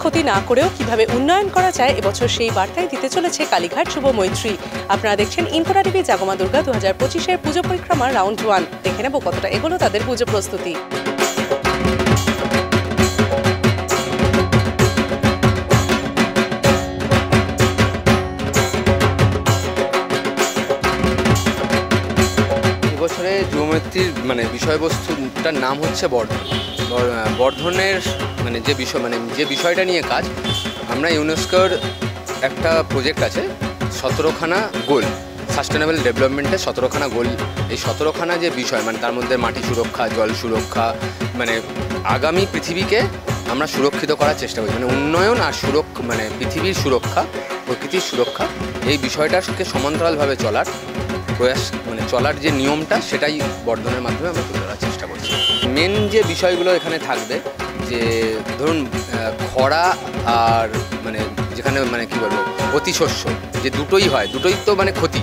ক্ষতি না করেও কিভাবে উন্নয়ন করা যায় এবছর সেই বার্তাই দিতে চলেছে কালীঘাট শুভ মৈত্রী। আপনারা দেখছেন ইনকোটা টিভি জাগমা দুর্গা 2025-এর পুজো পরিক্রমার রাউন্ড 1। দেখে নেব কতটা এগোলো তাদের পুজো প্রস্তুতি। এবছরে যুবমৈত্রীর বিষয়বস্তুটার নাম হচ্ছে বর্ধনের যে বিষয়টা নিয়ে কাজ। আমরা ইউনেস্কোর একটা প্রজেক্ট আছে 17খানা গোল, সাস্টেনেবল ডেভেলপমেন্টের 17খানা গোল। এই 17খানা যে বিষয় তার মধ্যে মাটি সুরক্ষা, জল সুরক্ষা, আগামী পৃথিবীকে আমরা সুরক্ষিত করার চেষ্টা করি। উন্নয়ন আর পৃথিবীর সুরক্ষা, প্রকৃতির সুরক্ষা, এই বিষয়টাকে সমান্তরালভাবে চলার প্রয়াস, চলার যে নিয়মটা সেটাই বর্ধনের মাধ্যমে আমরা তুলে ধরার চেষ্টা করছি। মেন যে বিষয়গুলো এখানে থাকবে, যে ধরুন খরা আর যেখানে কি বলবো অতিশস্য, যে দুটোই হয়, দুটোই তো ক্ষতি।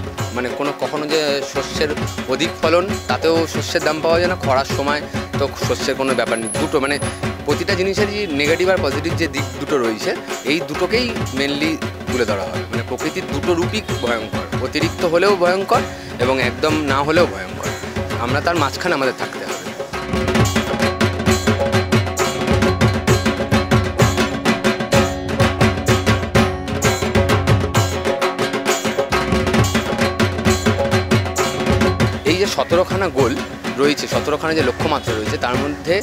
কখনো যে শস্যের অধিক ফলন, তাতেও শস্যের দাম পাওয়া যায় না, খরার সময় তো শস্যের কোনো ব্যাপার নেই। দুটো প্রতিটা জিনিসেরই নেগেটিভ আর পজিটিভ যে দিক দুটো রয়েছে, এই দুটোকেই মেনলি তুলে ধরা হয়। প্রকৃতির দুটো রূপই ভয়ঙ্কর, অতিরিক্ত হলেও ভয়ঙ্কর এবং একদম না হলেও ভয়ঙ্কর। আমরা তার মাঝখানে আমাদের থাকতে হবে। এই যে 17খানা গোল রয়েছে, 17খানা যে লক্ষ্যমাত্রা রয়েছে, তার মধ্যে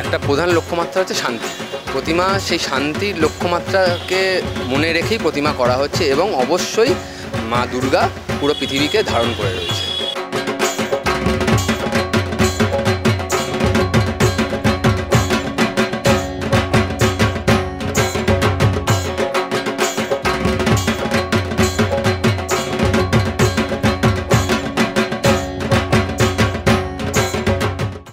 একটা প্রধান লক্ষ্যমাত্রা হচ্ছে শান্তি। প্রতিমা সেই শান্তির লক্ষ্যমাত্রাকে মনে রেখেই প্রতিমা করা হচ্ছে এবং অবশ্যই মা দুর্গা পুরো পৃথিবীকে ধারণ করে রয়েছে।